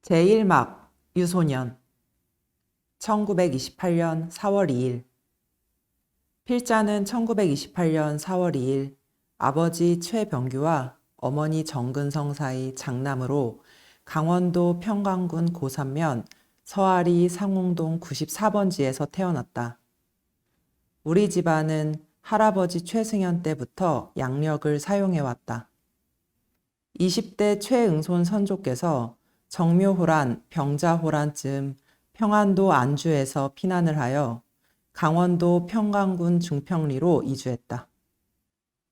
제1막 유소년 1928년 4월 2일 필자는 1928년 4월 2일 아버지 최병규와 어머니 정근성 사이 장남으로 강원도 평강군 고산면 서아리 상홍동 94번지에서 태어났다. 우리 집안은 할아버지 최승현 때부터 양력을 사용해왔다. 20대 최응손 선조께서 정묘호란, 병자호란쯤 평안도 안주에서 피난을 하여 강원도 평강군 중평리로 이주했다.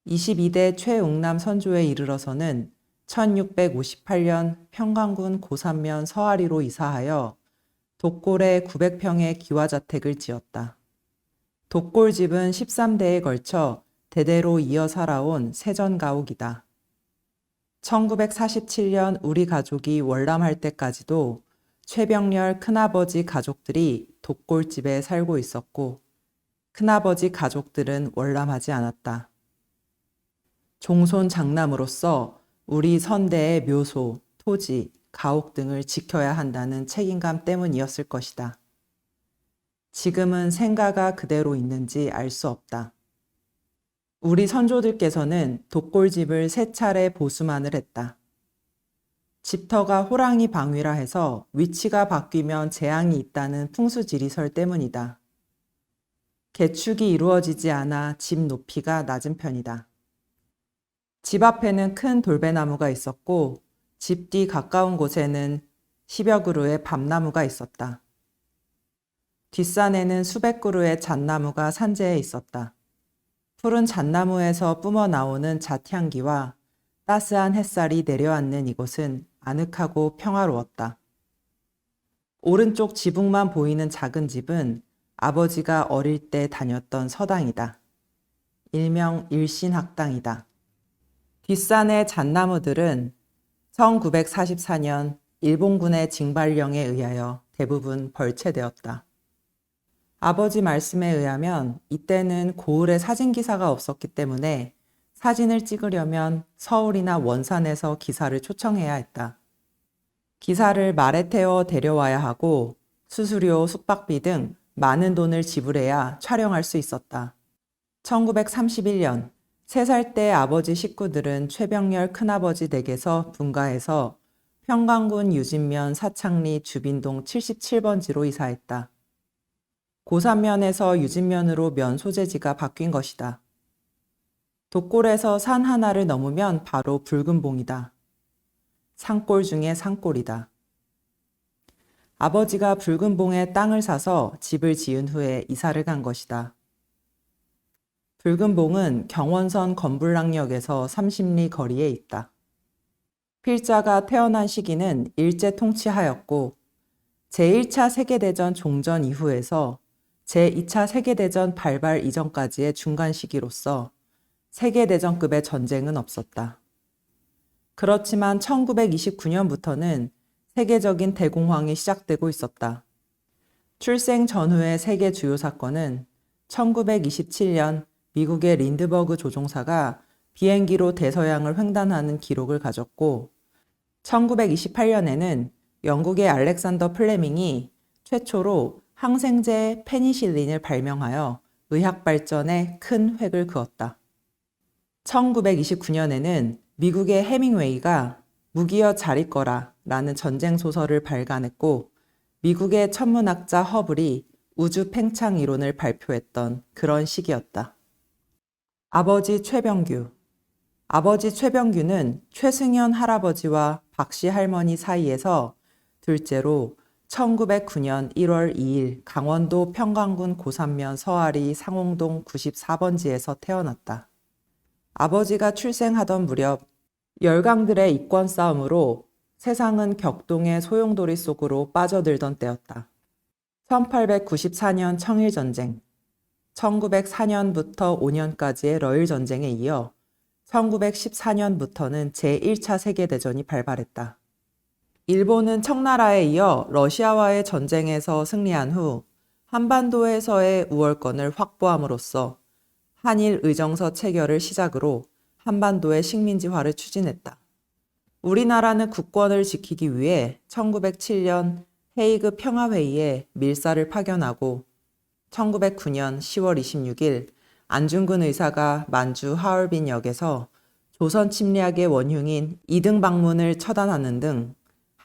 22대 최웅남 선조에 이르러서는 1658년 평강군 고산면 서아리로 이사하여 독골에 900평의 기와자택을 지었다. 독골집은 13대에 걸쳐 대대로 이어 살아온 세전가옥이다. 1947년 우리 가족이 월남할 때까지도 최병렬 큰아버지 가족들이 독골집에 살고 있었고 큰아버지 가족들은 월남하지 않았다. 종손 장남으로서 우리 선대의 묘소, 토지, 가옥 등을 지켜야 한다는 책임감 때문이었을 것이다. 지금은 생가가 그대로 있는지 알 수 없다. 우리 선조들께서는 독골집을 3차례 보수만을 했다. 집터가 호랑이 방위라 해서 위치가 바뀌면 재앙이 있다는 풍수지리설 때문이다. 개축이 이루어지지 않아 집 높이가 낮은 편이다. 집 앞에는 큰 돌배나무가 있었고 집 뒤 가까운 곳에는 10여 그루의 밤나무가 있었다. 뒷산에는 수백 그루의 잣나무가 산재해 있었다. 푸른 잣나무에서 뿜어 나오는 잣향기와 따스한 햇살이 내려앉는 이곳은 아늑하고 평화로웠다. 오른쪽 지붕만 보이는 작은 집은 아버지가 어릴 때 다녔던 서당이다. 일명 일신학당이다. 뒷산의 잣나무들은 1944년 일본군의 징발령에 의하여 대부분 벌채되었다. 아버지 말씀에 의하면 이때는 고을에 사진기사가 없었기 때문에 사진을 찍으려면 서울이나 원산에서 기사를 초청해야 했다. 기사를 말에 태워 데려와야 하고 수수료, 숙박비 등 많은 돈을 지불해야 촬영할 수 있었다. 1931년 3살 때 아버지 식구들은 최병렬 큰아버지 댁에서 분가해서 평강군 유진면 사창리 주빈동 77번지로 이사했다. 고산면에서 유진면으로 면 소재지가 바뀐 것이다. 독골에서 산 하나를 넘으면 바로 붉은 봉이다. 산골 중에 산골이다. 아버지가 붉은 봉에 땅을 사서 집을 지은 후에 이사를 간 것이다. 붉은 봉은 경원선 건불락역에서 30리 거리에 있다. 필자가 태어난 시기는 일제 통치하였고 제1차 세계대전 종전 이후에서 제2차 세계대전 발발 이전까지의 중간 시기로서 세계대전급의 전쟁은 없었다. 그렇지만 1929년부터는 세계적인 대공황이 시작되고 있었다. 출생 전후의 세계 주요 사건은 1927년 미국의 린드버그 조종사가 비행기로 대서양을 횡단하는 기록을 가졌고 1928년에는 영국의 알렉산더 플레밍이 최초로 항생제 페니실린을 발명하여 의학 발전에 큰 획을 그었다. 1929년에는 미국의 해밍웨이가 무기여 잘 있거라 라는 전쟁 소설을 발간했고 미국의 천문학자 허블이 우주 팽창 이론을 발표했던 그런 시기였다. 아버지 최병규. 아버지 최병규는 최승현 할아버지와 박씨 할머니 사이에서 둘째로 1909년 1월 2일 강원도 평강군 고산면 서아리 상홍동 94번지에서 태어났다. 아버지가 출생하던 무렵 열강들의 이권 싸움으로 세상은 격동의 소용돌이 속으로 빠져들던 때였다. 1894년 청일전쟁, 1904년부터 5년까지의 러일전쟁에 이어 1914년부터는 제1차 세계대전이 발발했다. 일본은 청나라에 이어 러시아와의 전쟁에서 승리한 후 한반도에서의 우월권을 확보함으로써 한일 의정서 체결을 시작으로 한반도의 식민지화를 추진했다. 우리나라는 국권을 지키기 위해 1907년 헤이그 평화회의에 밀사를 파견하고 1909년 10월 26일 안중근 의사가 만주 하얼빈역에서 조선 침략의 원흉인 이등방문을 처단하는 등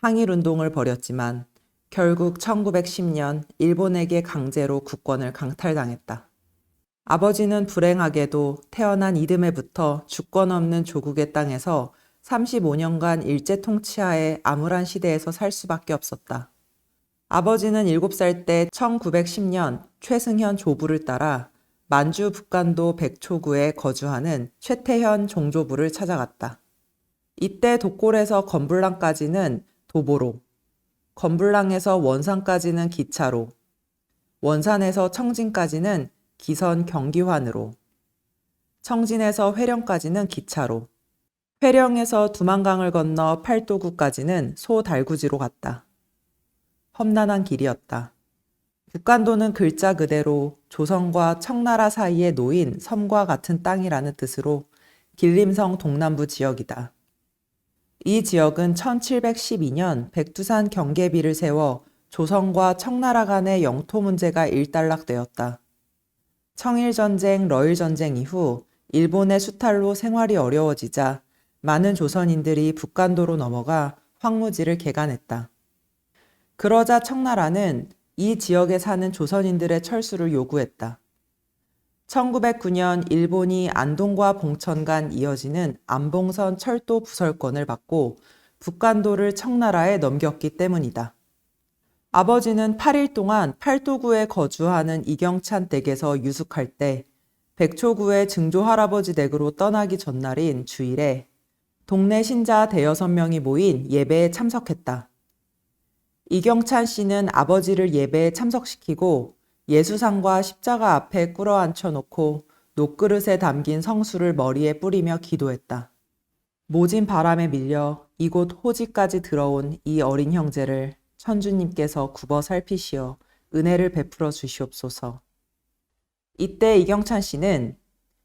항일운동을 벌였지만 결국 1910년 일본에게 강제로 국권을 강탈당했다. 아버지는 불행하게도 태어난 이듬해부터 주권 없는 조국의 땅에서 35년간 일제 통치하에 암울한 시대에서 살 수밖에 없었다. 아버지는 7살 때 1910년 최승현 조부를 따라 만주 북간도 백초구에 거주하는 최태현 종조부를 찾아갔다. 이때 독골에서 건불랑까지는 도보로, 건불랑에서 원산까지는 기차로, 원산에서 청진까지는 기선 경기환으로, 청진에서 회령까지는 기차로, 회령에서 두만강을 건너 팔도구까지는 소달구지로 갔다. 험난한 길이었다. 북간도는 글자 그대로 조선과 청나라 사이에 놓인 섬과 같은 땅이라는 뜻으로 길림성 동남부 지역이다. 이 지역은 1712년 백두산 경계비를 세워 조선과 청나라 간의 영토 문제가 일단락되었다. 청일전쟁, 러일전쟁 이후 일본의 수탈로 생활이 어려워지자 많은 조선인들이 북간도로 넘어가 황무지를 개간했다. 그러자 청나라는 이 지역에 사는 조선인들의 철수를 요구했다. 1909년 일본이 안동과 봉천 간 이어지는 안봉선 철도 부설권을 받고 북간도를 청나라에 넘겼기 때문이다. 아버지는 8일 동안 팔도구에 거주하는 이경찬 댁에서 유숙할 때 백초구의 증조 할아버지 댁으로 떠나기 전날인 주일에 동네 신자 대여섯 명이 모인 예배에 참석했다. 이경찬 씨는 아버지를 예배에 참석시키고 예수상과 십자가 앞에 꿇어앉혀 놓고 녹그릇에 담긴 성수를 머리에 뿌리며 기도했다. 모진 바람에 밀려 이곳 호지까지 들어온 이 어린 형제를 천주님께서 굽어 살피시어 은혜를 베풀어 주시옵소서. 이때 이경찬 씨는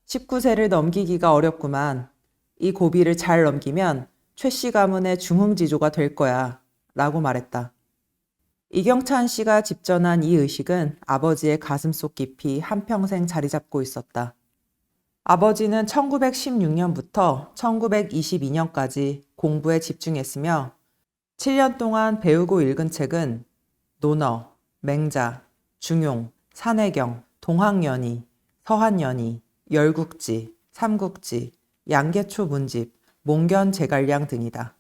19세를 넘기기가 어렵구만. 이 고비를 잘 넘기면 최 씨 가문의 중흥지조가 될 거야 라고 말했다. 이경찬 씨가 집전한 이 의식은 아버지의 가슴속 깊이 한평생 자리 잡고 있었다. 아버지는 1916년부터 1922년까지 공부에 집중했으며 7년 동안 배우고 읽은 책은 논어, 맹자, 중용, 산해경, 동학연의, 서한연의, 열국지, 삼국지, 양계초 문집, 몽견 제갈량 등이다.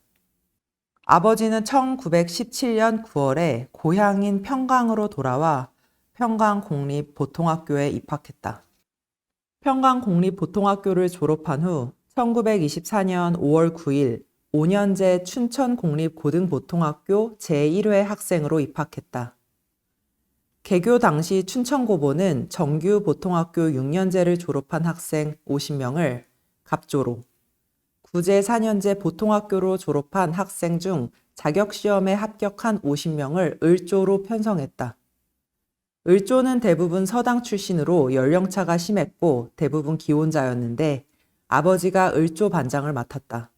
아버지는 1917년 9월에 고향인 평강으로 돌아와 평강공립보통학교에 입학했다. 평강공립보통학교를 졸업한 후 1924년 5월 9일 5년제 춘천공립고등보통학교 제1회 학생으로 입학했다. 개교 당시 춘천고보는 정규 보통학교 6년제를 졸업한 학생 50명을 갑조로, 구제 4년제 보통학교로 졸업한 학생 중 자격시험에 합격한 50명을 을조로 편성했다. 을조는 대부분 서당 출신으로 연령차가 심했고 대부분 기혼자였는데 아버지가 을조 반장을 맡았다.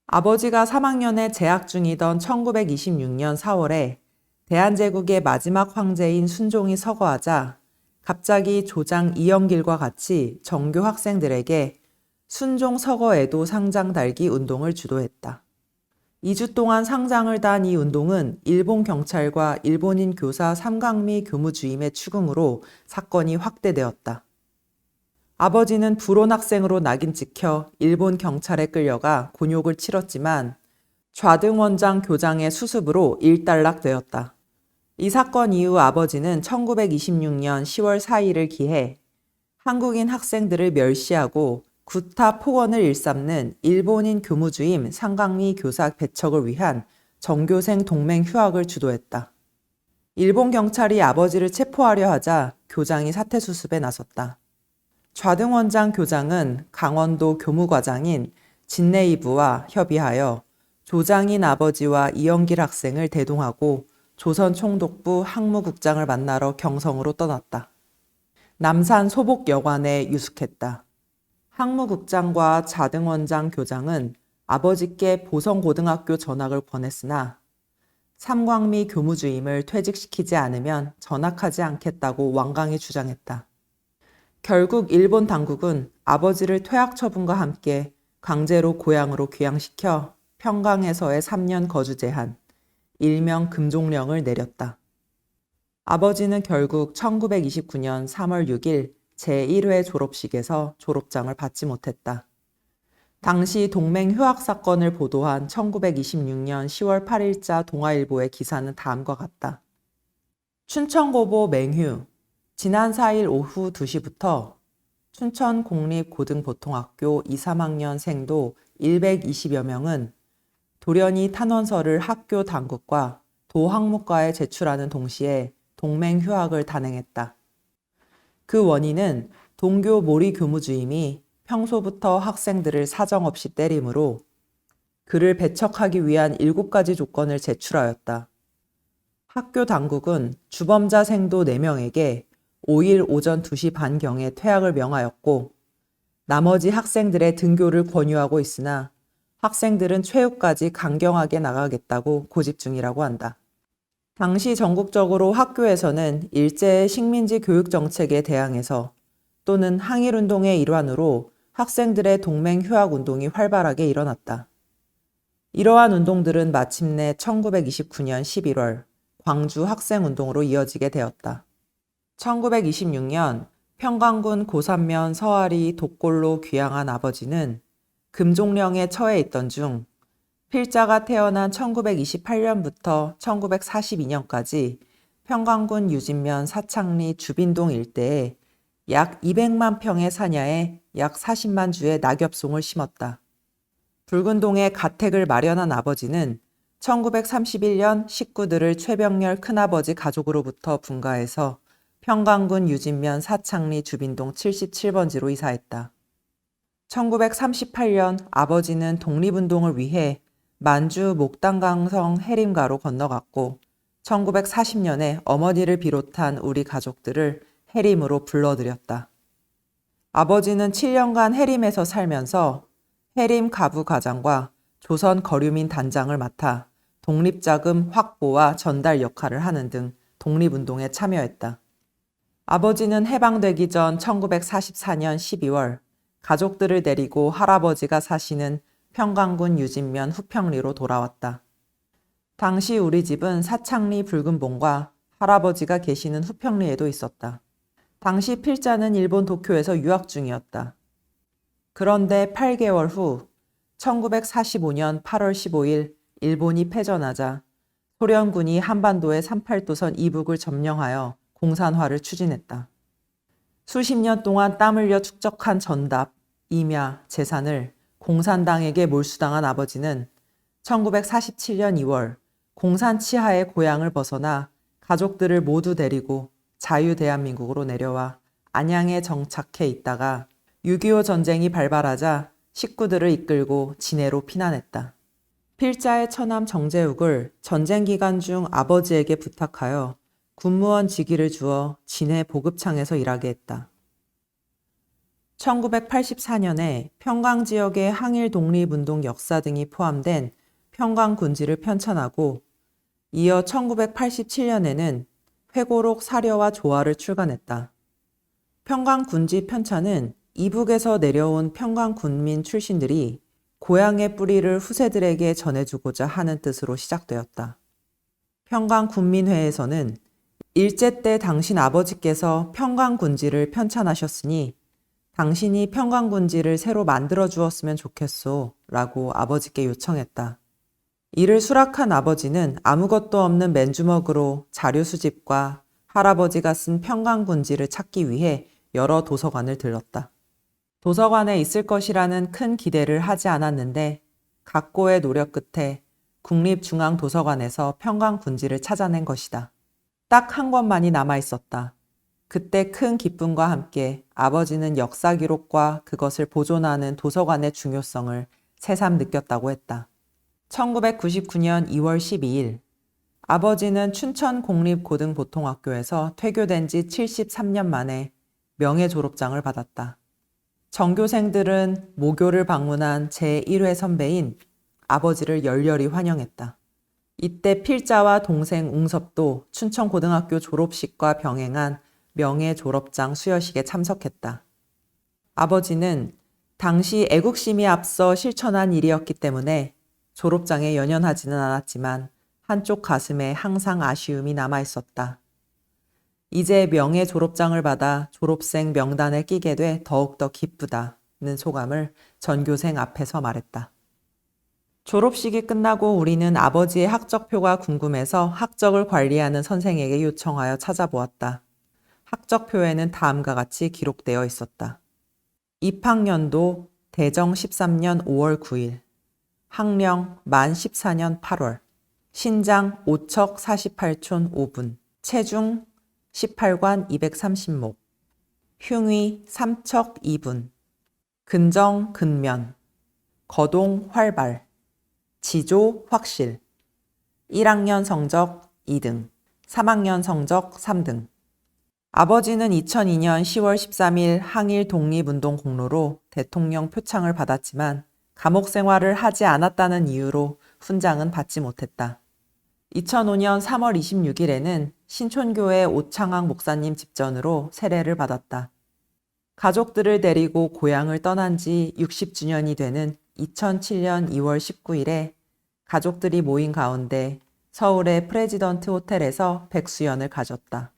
아버지가 3학년에 재학 중이던 1926년 4월에 대한제국의 마지막 황제인 순종이 서거하자 갑자기 조장 이영길과 같이 정교 학생들에게 순종 서거에도 상장 달기 운동을 주도했다. 2주 동안 상장을 단 이 운동은 일본 경찰과 일본인 교사 삼강미 교무주임의 추궁으로 사건이 확대되었다. 아버지는 불온 학생으로 낙인 찍혀 일본 경찰에 끌려가 곤욕을 치렀지만 좌등원장 교장의 수습으로 일단락되었다. 이 사건 이후 아버지는 1926년 10월 4일을 기해 한국인 학생들을 멸시하고 구타 폭언을 일삼는 일본인 교무주임 상강미 교사 배척을 위한 전교생 동맹 휴학을 주도했다. 일본 경찰이 아버지를 체포하려 하자 교장이 사퇴 수습에 나섰다. 좌등원장 교장은 강원도 교무과장인 진내이부와 협의하여 조장인 아버지와 이영길 학생을 대동하고 조선총독부 항무국장을 만나러 경성으로 떠났다. 남산 소복여관에 유숙했다. 항무국장과 좌등원장 교장은 아버지께 보성고등학교 전학을 권했으나 삼광미 교무주임을 퇴직시키지 않으면 전학하지 않겠다고 완강히 주장했다. 결국 일본 당국은 아버지를 퇴학 처분과 함께 강제로 고향으로 귀양시켜 평강에서의 3년 거주 제한, 일명 금종령을 내렸다. 아버지는 결국 1929년 3월 6일 제1회 졸업식에서 졸업장을 받지 못했다. 당시 동맹 휴학 사건을 보도한 1926년 10월 8일자 동아일보의 기사는 다음과 같다. 춘천고보 맹휴. 지난 4일 오후 2시부터 춘천공립고등보통학교 2, 3학년생도 120여 명은 돌연히 탄원서를 학교 당국과 도학무과에 제출하는 동시에 동맹 휴학을 단행했다. 그 원인은 동교 모리 교무주임이 평소부터 학생들을 사정없이 때리므로 그를 배척하기 위한 7가지 조건을 제출하였다. 학교 당국은 주범자 생도 4명에게 5일 오전 2시 반경에 퇴학을 명하였고 나머지 학생들의 등교를 권유하고 있으나 학생들은 최후까지 강경하게 나가겠다고 고집 중이라고 한다. 당시 전국적으로 학교에서는 일제의 식민지 교육 정책에 대항해서 또는 항일운동의 일환으로 학생들의 동맹 휴학 운동이 활발하게 일어났다. 이러한 운동들은 마침내 1929년 11월 광주 학생운동으로 이어지게 되었다. 1926년 평강군 고산면 서아리 독골로 귀향한 아버지는 금종령에 처해 있던 중 필자가 태어난 1928년부터 1942년까지 평강군 유진면 사창리 주빈동 일대에 약 200만 평의 산야에 약 40만 주의 낙엽송을 심었다. 붉은동에 가택을 마련한 아버지는 1931년 식구들을 최병렬 큰아버지 가족으로부터 분가해서 평강군 유진면 사창리 주빈동 77번지로 이사했다. 1938년 아버지는 독립운동을 위해 만주 목단강성 해림가로 건너갔고 1940년에 어머니를 비롯한 우리 가족들을 해림으로 불러들였다. 아버지는 7년간 해림에서 살면서 해림 가부과장과 조선 거류민 단장을 맡아 독립자금 확보와 전달 역할을 하는 등 독립운동에 참여했다. 아버지는 해방되기 전 1944년 12월 가족들을 데리고 할아버지가 사시는 평강군 유진면 후평리로 돌아왔다. 당시 우리 집은 사창리 붉은봉과 할아버지가 계시는 후평리에도 있었다. 당시 필자는 일본 도쿄에서 유학 중이었다. 그런데 8개월 후 1945년 8월 15일 일본이 패전하자 소련군이 한반도의 38도선 이북을 점령하여 공산화를 추진했다. 수십 년 동안 땀 흘려 축적한 전답, 임야, 재산을 공산당에게 몰수당한 아버지는 1947년 2월 공산 치하의 고향을 벗어나 가족들을 모두 데리고 자유대한민국으로 내려와 안양에 정착해 있다가 6.25 전쟁이 발발하자 식구들을 이끌고 진해로 피난했다. 필자의 처남 정재욱을 전쟁 기간 중 아버지에게 부탁하여 군무원 직위를 주어 진해 보급창에서 일하게 했다. 1984년에 평강 지역의 항일 독립운동 역사 등이 포함된 평강군지를 편찬하고 이어 1987년에는 회고록 사려와 조화를 출간했다. 평강군지 편찬은 이북에서 내려온 평강군민 출신들이 고향의 뿌리를 후세들에게 전해주고자 하는 뜻으로 시작되었다. 평강군민회에서는 일제 때 당신 아버지께서 평강군지를 편찬하셨으니 당신이 평강군지를 새로 만들어 주었으면 좋겠소 라고 아버지께 요청했다. 이를 수락한 아버지는 아무것도 없는 맨주먹으로 자료 수집과 할아버지가 쓴 평강군지를 찾기 위해 여러 도서관을 들렀다. 도서관에 있을 것이라는 큰 기대를 하지 않았는데 각고의 노력 끝에 국립중앙도서관에서 평강군지를 찾아낸 것이다. 딱 한 권만이 남아 있었다. 그때 큰 기쁨과 함께 아버지는 역사 기록과 그것을 보존하는 도서관의 중요성을 새삼 느꼈다고 했다. 1999년 2월 12일 아버지는 춘천공립고등보통학교에서 퇴교된 지 73년 만에 명예 졸업장을 받았다. 전교생들은 모교를 방문한 제1회 선배인 아버지를 열렬히 환영했다. 이때 필자와 동생 웅섭도 춘천고등학교 졸업식과 병행한 명예 졸업장 수여식에 참석했다. 아버지는 당시 애국심이 앞서 실천한 일이었기 때문에 졸업장에 연연하지는 않았지만 한쪽 가슴에 항상 아쉬움이 남아 있었다. 이제 명예 졸업장을 받아 졸업생 명단에 끼게 돼 더욱더 기쁘다는 소감을 전교생 앞에서 말했다. 졸업식이 끝나고 우리는 아버지의 학적표가 궁금해서 학적을 관리하는 선생에게 요청하여 찾아보았다. 학적표에는 다음과 같이 기록되어 있었다. 입학년도 대정 13년 5월 9일, 학령 만 14년 8월, 신장 5척 48촌 5분, 체중 18관 230목, 흉위 3척 2분, 근정 근면, 거동 활발, 지조 확실, 1학년 성적 2등, 3학년 성적 3등. 아버지는 2002년 10월 13일 항일 독립운동 공로로 대통령 표창을 받았지만 감옥 생활을 하지 않았다는 이유로 훈장은 받지 못했다. 2005년 3월 26일에는 신촌교회 오창학 목사님 집전으로 세례를 받았다. 가족들을 데리고 고향을 떠난 지 60주년이 되는 2007년 2월 19일에 가족들이 모인 가운데 서울의 프레지던트 호텔에서 백수연을 가졌다.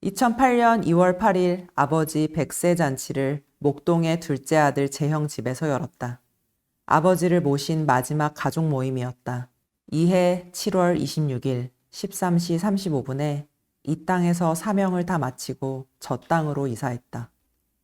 2008년 2월 8일 아버지 100세 잔치를 목동의 둘째 아들 재형 집에서 열었다. 아버지를 모신 마지막 가족 모임이었다. 이해 7월 26일 13시 35분에 이 땅에서 사명을 다 마치고 저 땅으로 이사했다.